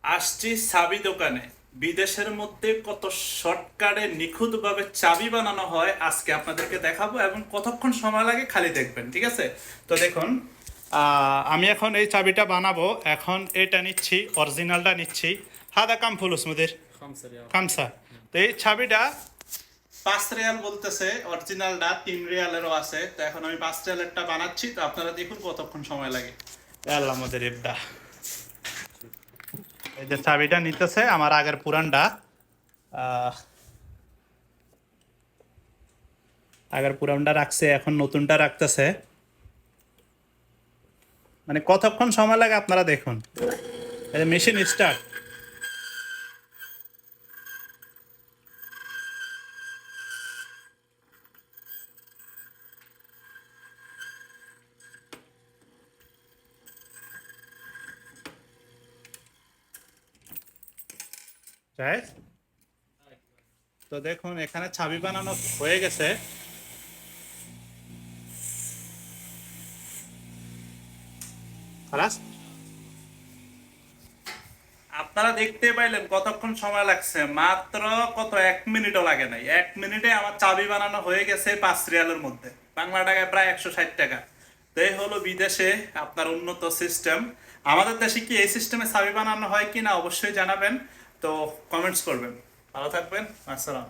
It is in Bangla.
আসছি চাবি দোকানে। বিদেশের মধ্যে কত শর্টকাটে নিখুঁতভাবে চাবি বানানো হয় আজকে আপনাদেরকে দেখাবো, এবং কতক্ষণ সময় লাগে খালি দেখবেন, ঠিক আছে? তো দেখুন, আমি এখন এই চাবিটা বানাবো। এখন এটা নিচ্ছি, অরিজিনালটা নিচ্ছি। হাদা কাম ফুলুস মুদির خمسة ريال. কামসা। তো এই চাবিটা 5 রিয়াল বলতেছে, অরিজিনালটা 3 রিয়ালেরও আছে। তো এখন আমি 5 রিয়ালেরটা বানাচ্ছি, তো আপনারা দেখুন কতক্ষণ সময় লাগে। আল্লাহ আমাদের ইবদা। এই যে চাবিটা নিতেছে আমার আগের পুরানটা, আহ, আগের পুরানটা রাখছে, এখন নতুনটা রাখতেছে। মানে কতক্ষণ সময় লাগে আপনারা দেখুন। এই যে মেশিন স্টার্ট। রাইট? তো দেখুন এখানে চাবি বানানো হয়ে গেছে। খালাস, আপনারা দেখতে পাইলেন কতক্ষণ সময় লাগছে। মাত্র কত, 1 মিনিটও লাগে নাই। 1 মিনিটে আমার চাবি বানানো হয়ে গেছে 5 রিয়ালের মধ্যে, বাংলা টাকায় প্রায় 160 টাকা। তো এই হলো বিদেশে আপনার উন্নত সিস্টেম। আমাদের দেশে কি এই সিস্টেমে চাবি বানানো হয় কি না অবশ্যই জানাবেন। তো কমেন্টস করবেন। ভালো থাকবেন। আসসালাম।